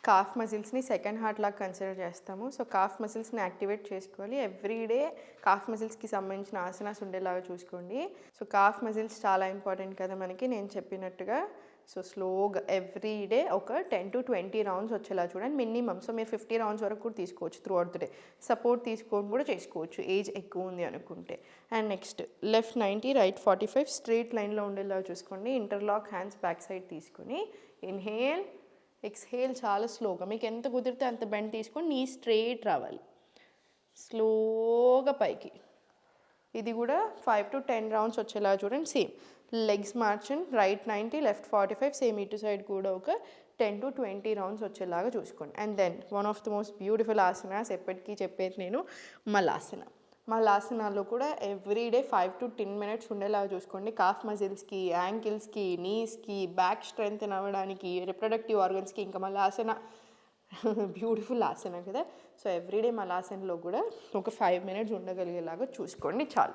Cough మజిల్స్ని second heart లాగా consider చేస్తాము. So cough మజిల్స్ని activate చేసుకోవాలి. ఎవ్రీడే కాఫ్ మజిల్స్కి సంబంధించిన ఆసనాస్ ఉండేలాగా చూసుకోండి. సో కాఫ్ మజిల్స్ చాలా ఇంపార్టెంట్ కదా మనకి, నేను చెప్పినట్టుగా. సో స్లోగా ఎవ్రీడే ఒక 10 to 20 రౌండ్స్ వచ్చేలా చూడండి మినిమం. సో మీరు 50 రౌండ్స్ వరకు కూడా తీసుకోవచ్చు through out the day. Support తీసుకొని కూడా చేసుకోవచ్చు ఏజ్ ఎక్కువ ఉంది అనుకుంటే. And next left 90 right 45 straight లైన్లో ఉండేలాగా చూసుకోండి. ఇంటర్లాక్ హ్యాండ్స్ బ్యాక్ సైడ్ తీసుకొని ఇన్హేల్ ఎక్స్హేల్ చాలా స్లోగా, మీకు ఎంత కుదిరితే అంత బెండ్ తీసుకొని నీ స్ట్రైట్ రావాలి. స్లోగా పైకి. ఇది కూడా 5 to 10 రౌండ్స్ వచ్చేలా చూడండి. సేమ్ లెగ్స్ మార్చండి. రైట్ 90 లెఫ్ట్ 45 సేమ్ ఇటు సైడ్ కూడా ఒక 10 to 20 రౌండ్స్ వచ్చేలాగా చూసుకోండి. And then one of the most beautiful asanas ఎప్పటికీ చెప్పేది నేను, మలాసన. మలాసనాల్లో కూడా ఎవ్రీడే 5 to 10 minutes ఉండేలాగా చూసుకోండి. కాఫ్ మజిల్స్కి, యాంకిల్స్కి, నీస్కి, బ్యాక్ స్ట్రెంగ్త్ అవ్వడానికి, రిప్రొడక్టివ్ ఆర్గన్స్కి ఇంకా మలాసన బ్యూటిఫుల్ ఆసన కదా. సో ఎవ్రీడే మలాసనలో కూడా ఒక 5 minutes ఉండగలిగేలాగా చూసుకోండి చాలు.